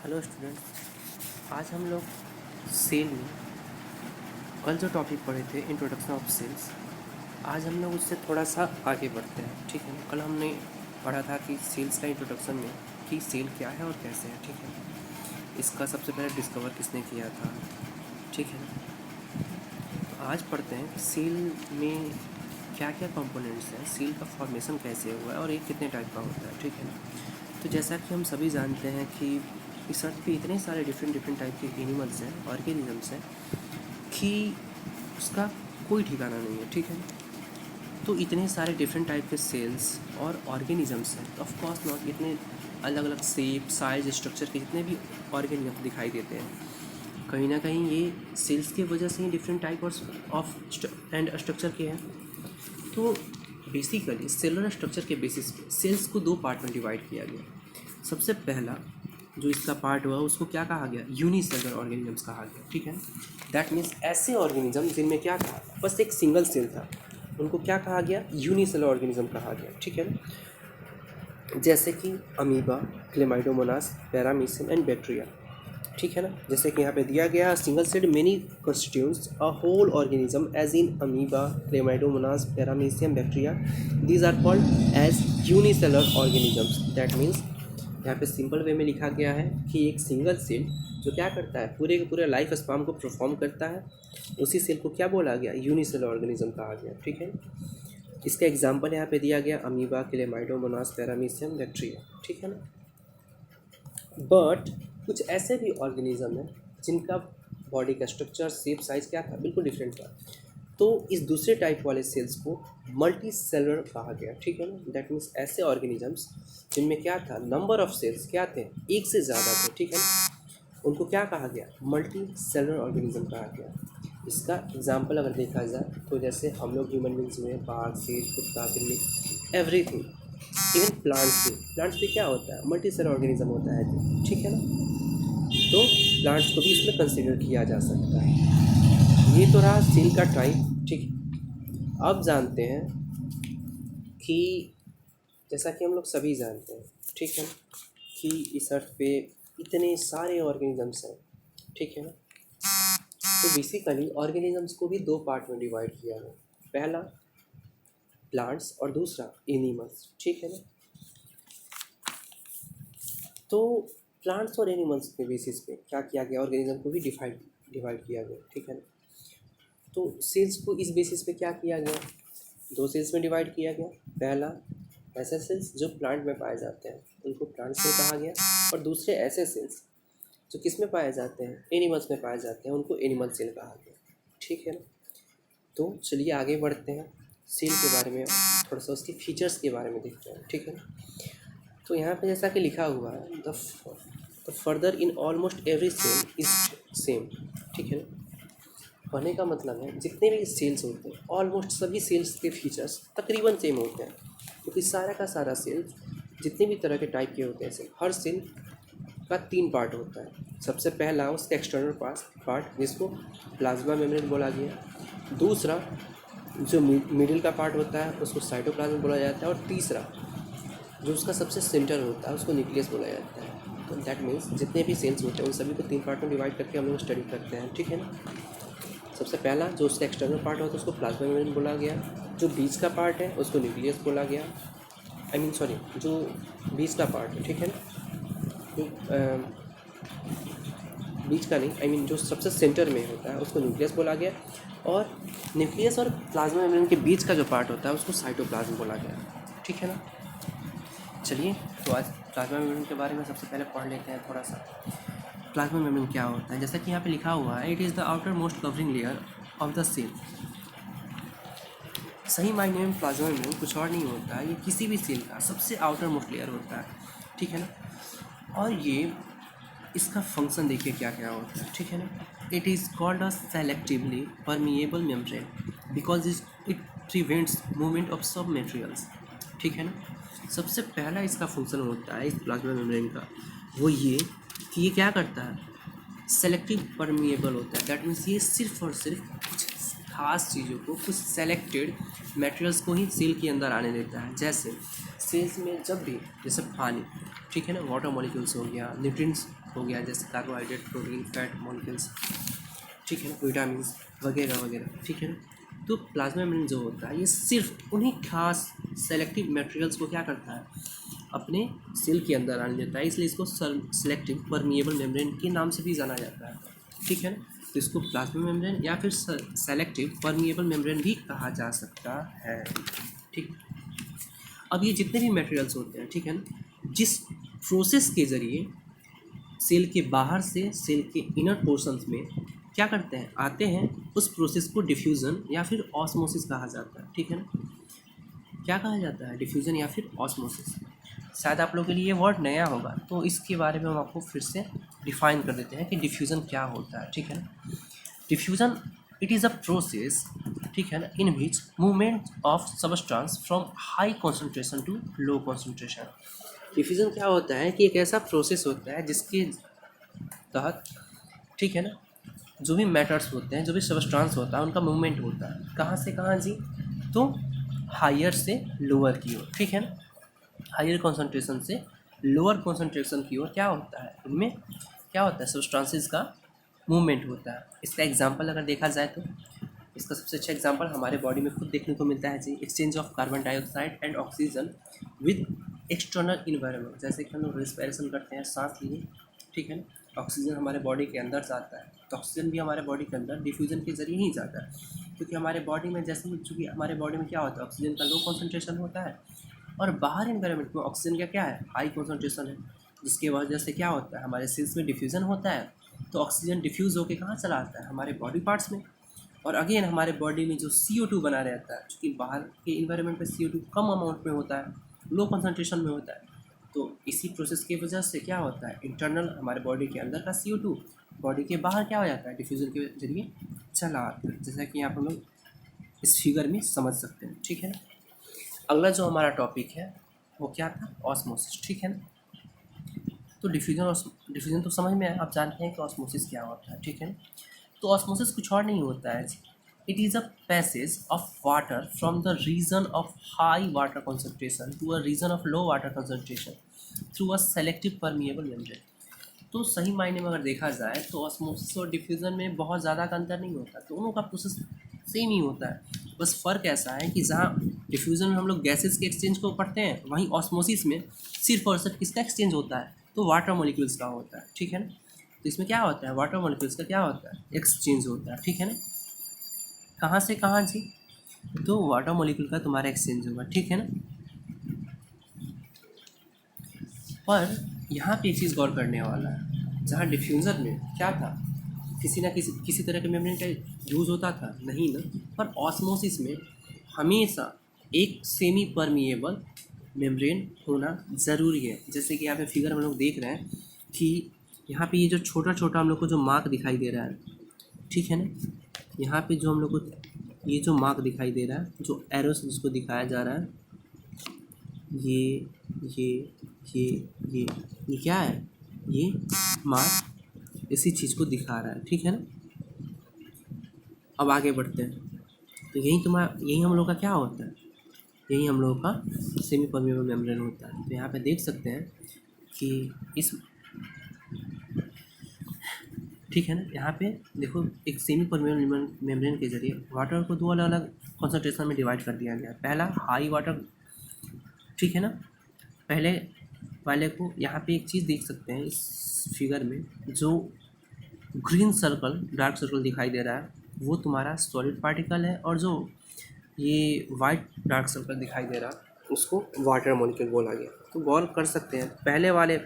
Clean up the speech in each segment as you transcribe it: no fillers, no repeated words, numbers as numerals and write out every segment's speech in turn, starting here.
Hello students, आज हम लोग सेल में कल जो टॉपिक पढ़े थे इंट्रोडक्शन ऑफ सेल्स, आज हम लोग उससे थोड़ा सा आगे बढ़ते हैं। ठीक है, कल हमने पढ़ा था कि सेल्स का इंट्रोडक्शन में कि सेल क्या है और कैसे है। ठीक है, इसका सबसे पहले डिस्कवर किसने किया था। ठीक है, तो आज पढ़ते हैं सेल में क्या क्या कंपोनेंट्स हैं, सेल का फॉर्मेशन कैसे हुआ है और ये कितने टाइप का होता है। ठीक है, तो जैसा कि हम सभी जानते हैं कि इस अर्थ पे इतने सारे डिफरेंट टाइप के एनिमल्स हैं, ऑर्गेनिजम्स हैं कि उसका कोई ठिकाना नहीं है। ठीक है, तो इतने सारे डिफरेंट टाइप के सेल्स और ऑर्गेनिजम्स हैं, तो ऑफ कोर्स नॉट इतने अलग अलग शेप साइज स्ट्रक्चर के जितने भी ऑर्गेनिजम्स दिखाई देते हैं, कहीं ना कहीं ये सेल्स की वजह से ही different type of and structure के हैं। तो बेसिकली सेलुलर स्ट्रक्चर के बेसिस पे सेल्स को दो पार्ट में डिवाइड किया गया। सबसे पहला जो इसका पार्ट हुआ उसको क्या कहा गया, यूनिसेलुलर ऑर्गेनिजम्स कहा गया। ठीक है, दैट मीन्स ऐसे ऑर्गेनिज्म जिनमें क्या था, बस एक सिंगल सेल था, उनको क्या कहा गया, यूनिसेलुलर ऑर्गेनिज्म कहा गया। ठीक है, जैसे कि amoeba, chlamydomonas, paramecium and bacteria. ठीक है ना, जैसे कि यहाँ पे दिया गया single celled many constitutes a whole organism as in amoeba, chlamydomonas, paramecium, bacteria. These are called as unicellular organisms. That means यहाँ पे सिंपल वे में लिखा गया है कि एक सिंगल सेल जो क्या करता है, पूरे के पूरे लाइफ स्पान को परफॉर्म करता है, उसी सेल को क्या बोला गया, यूनिसेलुलर ऑर्गेनिज्म कहा गया। ठीक है, इसका एग्जाम्पल यहाँ पे दिया गया अमीबा, क्लेमाइडोमोनास, पैरामीशियम, बैक्टीरिया। ठीक है ना, बट कुछ ऐसे भी ऑर्गेनिज्म हैं जिनका बॉडी का स्ट्रक्चर, शेप, साइज क्या था, बिल्कुल डिफरेंट था, तो इस दूसरे टाइप वाले सेल्स को मल्टी सेलुलर कहा गया। ठीक है ना, दैट मीन्स ऐसे ऑर्गेनिजम्स जिनमें क्या था, नंबर ऑफ सेल्स क्या थे, एक से ज़्यादा थे। ठीक है, उनको क्या कहा गया, मल्टी सेलुलर ऑर्गेनिज्म कहा गया। इसका एग्जाम्पल अगर देखा जाए तो जैसे हम लोग ह्यूमन बींग्स में बाघ, शेर, कुत्ता, बिल्ली, एवरीथिंग, इवन प्लांट्स भी क्या होता है, मल्टी सेलुलर ऑर्गेनिज्म होता है। ठीक है ना, तो प्लांट्स को भी इसमें कंसिडर किया जा सकता है। ये तो रहा सेल का टाइप। ठीक है, अब जानते हैं कि जैसा कि हम लोग सभी जानते हैं, ठीक है, कि इस अर्थ पे इतने सारे ऑर्गेनिजम्स हैं। ठीक है ना, तो बेसिकली ऑर्गेनिजम्स को भी दो पार्ट में डिवाइड किया है, पहला प्लांट्स और दूसरा एनिमल्स। ठीक है ना, तो प्लांट्स और एनिमल्स के बेसिस पे क्या किया गया, ऑर्गेनिज्म को भी डिवाइड किया गया। ठीक है ना, तो सेल्स को इस बेसिस पे क्या किया गया, दो सेल्स में डिवाइड किया गया। पहला ऐसे सेल्स जो प्लांट में पाए जाते हैं उनको प्लांट सेल कहा गया, और दूसरे ऐसे सेल्स जो किस में पाए जाते हैं, एनिमल्स में पाए जाते हैं, उनको एनिमल सेल कहा गया। ठीक है ना, तो चलिए आगे बढ़ते हैं, सेल के बारे में थोड़ा सा उसके फीचर्स के बारे में देखते हैं। ठीक है ना, तो यहाँ पे जैसा कि लिखा हुआ है, the further in almost every cell is same. ठीक है ना, कहने का मतलब है जितने भी सेल्स होते हैं, ऑलमोस्ट सभी सेल्स के फीचर्स तकरीबन सेम होते हैं, क्योंकि सारा का सारा सेल्स जितने भी तरह के टाइप के होते हैं सेल, हर सेल का तीन पार्ट होता है। सबसे पहला उसका एक्सटर्नल पार्ट जिसको प्लाज्मा मेम्ब्रेन बोला गया, दूसरा जो मिडिल का पार्ट होता है उसको साइटोप्लाज्म बोला जाता है, और तीसरा जो उसका सबसे सेंटर होता है उसको न्यूक्लियस बोला जाता है। तो दैट मीन्स जितने भी सेल्स होते हैं उन सभी को तीन पार्ट में डिवाइड करके हम लोग स्टडी करते हैं। ठीक है ना, सबसे पहला जो उसका एक्सटर्नल पार्ट होता है उसको प्लाज्मा मेम्ब्रेन बोला गया, जो बीच का पार्ट है उसको न्यूक्लियस बोला गया, जो बीच का पार्ट है। ठीक है ना, जो बीच का नहीं, जो सबसे सेंटर में होता है उसको न्यूक्लियस बोला गया, और न्यूक्लियस और प्लाज्मा मेम्ब्रेन के बीच का जो पार्ट होता है उसको साइटोप्लाज्म बोला गया। ठीक है ना, चलिए तो आज प्लाज्मा मेम्ब्रेन के बारे में सबसे पहले पढ़ लेते हैं थोड़ा सा। प्लाज्मा मेम्ब्रेन क्या होता है, जैसा कि यहाँ पे लिखा हुआ है, it is the outermost covering layer of the cell. सही मायने में प्लाज्मा मेम्ब्रेन कुछ और नहीं होता है, ये किसी भी सेल का सबसे आउटर मोस्ट लेयर होता है। ठीक है ना, और ये इसका फंक्शन देखिए क्या क्या होता है। ठीक है ना, it is called a selectively permeable membrane because it prevents movement of सब मटेरियल्स। ठीक है ना, सबसे पहला इसका फंक्शन होता है इस प्लाज्मा मेम्ब्रेन का, वो ये कि ये क्या करता है, सेलेक्टिव परमिएबल होता है। दैट मीन्स ये सिर्फ और सिर्फ कुछ खास चीज़ों को, कुछ सेलेक्टेड मटेरियल्स को ही सेल के अंदर आने देता है। जैसे सेल्स में जब भी, जैसे ठीक है ना, वाटर मॉलिक्यूल्स हो गया, न्यूट्रिएंट्स हो गया जैसे कार्बोहाइड्रेट, प्रोटीन, फैट मॉलिक्यूल्स, ठीक है ना, विटामिन वगैरह वगैरह, ठीक है ना। तो प्लाज्मा मेम्ब्रेन जो होता है ये सिर्फ उन्हीं खास सेलेक्टिव मटेरियल्स को क्या करता है, अपने सेल के अंदर आने देता है, इसलिए इसको सेलेक्टिव परमिएबल मेम्ब्रेन के नाम से भी जाना जाता है, ठीक है ना। तो इसको प्लाज्मा मेम्ब्रेन या फिर सेलेक्टिव परमिएबल मेम्ब्रेन भी कहा जा सकता है, ठीक। अब ये जितने भी मटेरियल्स होते हैं, ठीक है ना, जिस प्रोसेस के ज़रिए सेल के बाहर से सेल के इनर पोर्शंस में क्या करते हैं, आते हैं, उस प्रोसेस को डिफ्यूज़न या फिर ऑस्मोसिस कहा जाता है, ठीक है ना। क्या कहा जाता है, डिफ्यूज़न या फिर ऑस्मोसिस। शायद आप लोगों के लिए ये वर्ड नया होगा, तो इसके बारे में हम आपको फिर से डिफाइन कर देते हैं कि डिफ्यूज़न क्या होता है, ठीक है ना। Diffusion it is a process, ठीक है ना, in which movement of substance from high concentration to low concentration. Diffusion क्या होता है कि एक ऐसा प्रोसेस होता है जिसके तहत, ठीक है ना, जो भी मैटर्स होते हैं, जो भी सबस्टेंस होता है, उनका मूवमेंट होता है कहाँ से कहाँ जी, तो हायर से लोअर की ओर, ठीक है ना। हायर कॉन्सेंट्रेशन से लोअर कॉन्सेंट्रेशन की ओर क्या होता है, इनमें क्या होता है, सब्सटेंसेस का मूवमेंट होता है। इसका एग्जांपल अगर देखा जाए तो इसका सबसे अच्छा एग्जांपल हमारे बॉडी में खुद देखने को मिलता है जी, exchange of carbon dioxide and oxygen with external environment. जैसे कि हम लोग रेस्पिरेशन करते हैं, सांस लिए, ठीक है ना, ऑक्सीजन हमारे बॉडी के अंदर जाता है, तो ऑक्सीजन भी हमारे बॉडी के अंदर डिफ्यूजन के जरिए ही जाता है, क्योंकि हमारे बॉडी में जैसे ही, चूँकि हमारे बॉडी में क्या होता है, ऑक्सीजन का लो कॉन्सेंट्रेशन होता है और बाहर इन्वायरमेंट में ऑक्सीजन का क्या है, हाई कॉन्सेंट्रेशन है, जिसकी वजह से क्या होता है, हमारे सेल्स में डिफ्यूज़न होता है, तो ऑक्सीजन डिफ्यूज़ होकर कहाँ चला आता है, हमारे बॉडी पार्ट्स में। और अगेन हमारे बॉडी में जो CO2 बना रहता है, क्योंकि बाहर के इन्वायरमेंट में CO2 कम अमाउंट में होता है, लो कॉन्सेंट्रेशन में होता है, तो इसी प्रोसेस की वजह से क्या होता है, इंटरनल हमारे बॉडी के अंदर का CO2 बॉडी के बाहर क्या हो जाता है, डिफ्यूज़न के जरिए चला आता है, जैसा कि यहाँ पर हम लोग इस फिगर में समझ सकते हैं, ठीक है ना। अगला जो हमारा टॉपिक है वो क्या था, ऑस्मोसिस, ठीक है ना। तो डिफ्यूजन तो समझ में आया, आप जानते हैं कि ऑस्मोसिस क्या होता है, ठीक है ना। तो ऑस्मोसिस कुछ और नहीं होता है, it is a passage of water from the region of high water concentration to a region of low water concentration through a selective permeable membrane. तो सही मायने में अगर देखा जाए तो ऑस्मोसिस और डिफ्यूज़न में बहुत ज़्यादा का अंतर नहीं होता, दोनों का प्रोसेस सेम ही होता है। बस फ़र्क ऐसा है कि जहाँ डिफ्यूज़न में हम लोग गैसेस के एक्सचेंज को पढ़ते हैं, वहीं ऑस्मोसिस में सिर्फ और सिर्फ किसका एक्सचेंज होता है, तो वाटर मॉलिक्यूल्स का होता है, ठीक है ना। तो इसमें क्या होता है, वाटर मॉलिक्यूल्स का क्या होता है, एक्सचेंज होता है, ठीक है ना। कहाँ से कहाँ जी, तो वाटर मॉलिक्यूल का तुम्हारा एक्सचेंज होगा, ठीक है ना। पर यहाँ पे एक चीज़ गौर करने वाला है, जहाँ डिफ्यूज़न में क्या था, किसी ना किसी तरह के मेम्ब्रेन का यूज़ होता था नहीं ना, पर ऑस्मोसिस में हमेशा एक सेमी परमिएबल मेम्ब्रेन होना ज़रूरी है। जैसे कि यहाँ पे फिगर हम लोग देख रहे हैं कि यहाँ पे ये जो छोटा छोटा हम लोग को जो मार्क दिखाई दे रहा है, ठीक है ना, यहाँ पे जो हम लोग को ये जो मार्क दिखाई दे रहा है, जो एरो से जिसको दिखाया जा रहा है, ये ये ये ये ये क्या है, ये मार्क इसी चीज़ को दिखा रहा है, ठीक है ना। अब आगे बढ़ते हैं, तो यही हम लोग का क्या होता है, यही हम लोगों का सेमी परमिएबल मेम्ब्रेन होता है। तो यहाँ पे देख सकते हैं कि इस, ठीक है ना, यहाँ पे देखो एक सेमी परमिएबल मेम्ब्रेन के जरिए वाटर को दो अलग अलग कॉन्सेंट्रेशन में डिवाइड कर दिया गया। पहला हाई वाटर, ठीक है ना, पहले वाले को यहाँ पे एक चीज़ देख सकते हैं इस फिगर में, जो ग्रीन सर्कल डार्क सर्कल दिखाई दे रहा है वो तुम्हारा सॉलिड पार्टिकल है, और जो ये वाइट डार्क सर्कल दिखाई दे रहा है उसको वाटर मॉलिक्यूल बोला गया। तो गौर कर सकते हैं, पहले वाले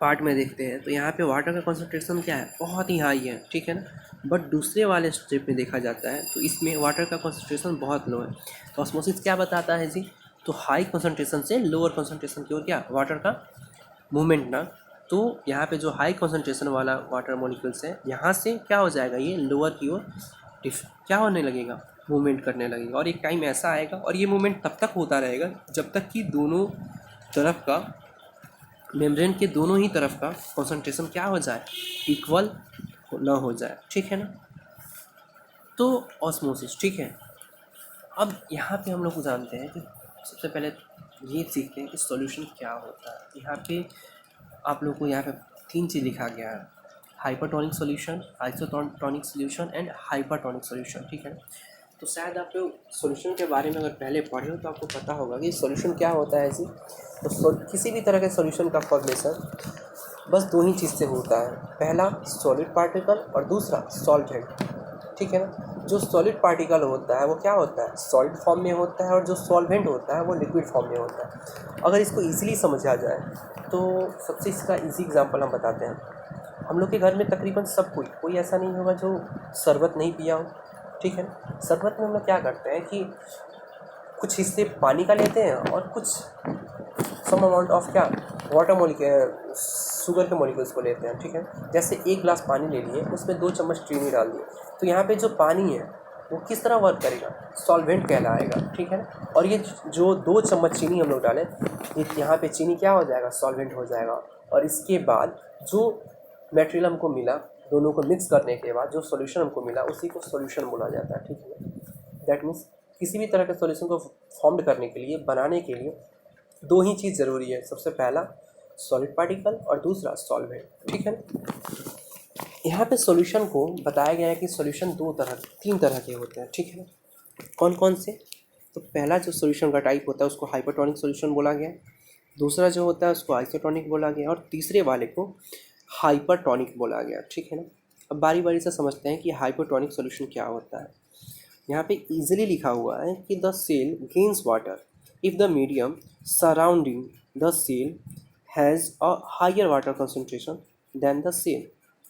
पार्ट में देखते हैं तो यहाँ पे वाटर का कंसंट्रेशन क्या है, बहुत ही हाई है, ठीक है ना। बट दूसरे वाले स्टेप में देखा जाता है तो इसमें वाटर का कंसंट्रेशन बहुत लो है। तो ऑस्मोसिस क्या बताता है जी, तो हाई कंसंट्रेशन से लोअर कंसंट्रेशन की ओर क्या वाटर का मूवमेंट ना। तो यहाँ पे जो हाई कंसंट्रेशन वाला वाटर मॉलिक्यूल्स है, यहाँ से क्या हो जाएगा, ये लोअर की ओर क्या होने लगेगा, मूवमेंट करने लगेगा। और एक टाइम ऐसा आएगा और ये मूवमेंट तब तक होता रहेगा जब तक कि दोनों तरफ का मेम्ब्रेन के दोनों ही तरफ का कंसंट्रेशन क्या हो जाए, इक्वल ना हो जाए, ठीक है ना। तो ऑस्मोसिस, ठीक है। अब यहाँ पे हम लोग जानते हैं कि सबसे पहले ये सीखते हैं कि सॉल्यूशन क्या होता है। यहाँ पे आप लोगों को यहाँ पे 3 चीज़ लिखा गया है, hypertonic solution, isotonic solution and hypertonic solution, ठीक है। तो शायद आप लोग सॉल्यूशन के बारे में अगर पहले पढ़े हो तो आपको पता होगा कि सॉल्यूशन क्या होता है ऐसी। तो किसी भी तरह के सॉल्यूशन का फॉर्मेशन बस 2 ही चीज़ से होता है, पहला सॉलिड पार्टिकल और दूसरा सॉल्वेंट, ठीक है ना। जो सॉलिड पार्टिकल होता है वो क्या होता है, सॉलिड फॉर्म में होता है, और जो सॉल्वेंट होता है वो लिक्विड फॉर्म में होता है। अगर इसको ईजिली समझा जाए तो सबसे इसका ईजी एग्जांपल हम बताते हैं। हम लोग के घर में तकरीबन सब कोई ऐसा नहीं होगा जो शरबत नहीं पिया हो, ठीक है ना। शरबत में हम लोग क्या करते हैं कि कुछ हिस्से पानी का लेते हैं और कुछ सम अमाउंट ऑफ क्या, वाटर शुगर के मॉलिक्यूल्स को लेते हैं, ठीक है। जैसे 1 गिलास पानी ले लिए, उसमें 2 चम्मच चीनी डाल दिए, तो यहाँ पे जो पानी है वो किस तरह वर्क करेगा, सॉल्वेंट कहलाएगा, ठीक है ना। और ये जो 2 चम्मच चीनी हम लोग डालें, ये यहाँ पे चीनी क्या हो जाएगा, सॉल्वेंट हो जाएगा। और इसके बाद जो मटेरियल हमको मिला, दोनों को मिक्स करने के बाद जो सॉल्यूशन हमको मिला उसी को सॉल्यूशन बोला जाता है, ठीक है। दैट मीन्स किसी भी तरह के सॉल्यूशन को फॉर्म करने के लिए, बनाने के लिए 2 ही चीज़ ज़रूरी है, सबसे पहला सॉलिड पार्टिकल और दूसरा सॉल्वेंट, ठीक है। यहाँ पे सॉल्यूशन को बताया गया है कि सॉल्यूशन 3 तरह के होते हैं, ठीक है ना। कौन कौन से, तो पहला जो सॉल्यूशन का टाइप होता है उसको हाइपरटोनिक सॉल्यूशन बोला गया, दूसरा जो होता है उसको आइसोटोनिक बोला गया, और तीसरे वाले को हाइपरटोनिक बोला गया, ठीक है ना। अब बारी बारी से समझते हैं कि हाइपरटोनिक सॉल्यूशन क्या होता है। यहाँ पे इजीली लिखा हुआ है कि the cell gains water if the medium surrounding the cell has a higher water concentration than the cell,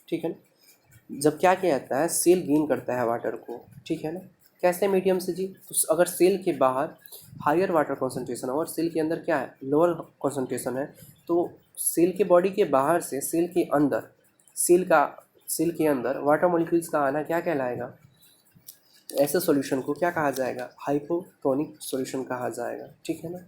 ठीक है ना। जब क्या किया जाता है, सेल गेन करता है वाटर को, ठीक है ना। कैसे मीडियम से जी, तो अगर सेल के बाहर हायर वाटर कंसंट्रेशन है और सेल के अंदर क्या है, लोअर कंसंट्रेशन है, तो सेल के बॉडी के बाहर से सेल के अंदर, सेल के अंदर वाटर मॉलिक्यूल्स का आना क्या कहलाएगा, ऐसे सॉल्यूशन को क्या कहा जाएगा, हाइपोटोनिक सॉल्यूशन कहा जाएगा, ठीक है ना।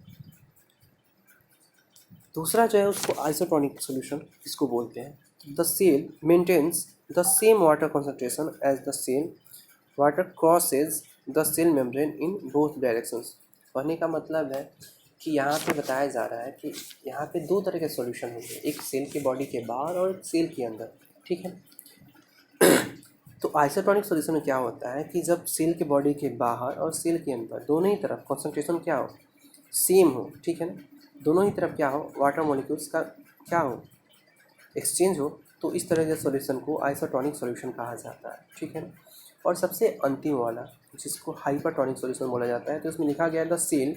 दूसरा जो है उसको आइसोटोनिक सॉल्यूशन इसको बोलते हैं। The cell maintains the same water concentration as the cell water crosses the cell membrane in both directions. कहने का मतलब है कि यहाँ पे बताया जा रहा है कि यहाँ पे 2 तरह के सॉल्यूशन होंगे, एक सेल के बॉडी के बाहर और एक सेल के अंदर, ठीक है। तो आइसोटोनिक सॉल्यूशन में क्या होता है कि जब सेल के बॉडी के बाहर और सेल के अंदर दोनों ही तरफ कंसंट्रेशन क्या हो, सेम हो, ठीक है ना। दोनों ही तरफ क्या हो, वाटर मॉलिक्यूल्स का क्या हो, एक्सचेंज हो, तो इस तरह के सॉल्यूशन को आइसोटोनिक सॉल्यूशन कहा जाता है, ठीक है ना। और सबसे अंतिम वाला जिसको हाइपरटोनिक सॉल्यूशन बोला जाता है, तो उसमें लिखा गया है the cell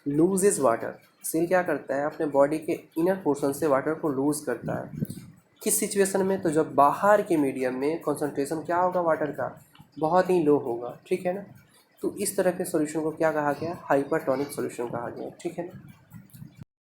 loses water. Cell क्या करता है, अपने बॉडी के इनर पोर्शन से वाटर को लूज़ करता है। किस सिचुएशन में, तो जब बाहर के मीडियम में कंसंट्रेशन क्या होगा वाटर का, बहुत ही लो होगा, ठीक है ना। तो इस तरह के सॉल्यूशन को क्या कहा गया, हाइपरटोनिक सॉल्यूशन कहा गया, ठीक है ना।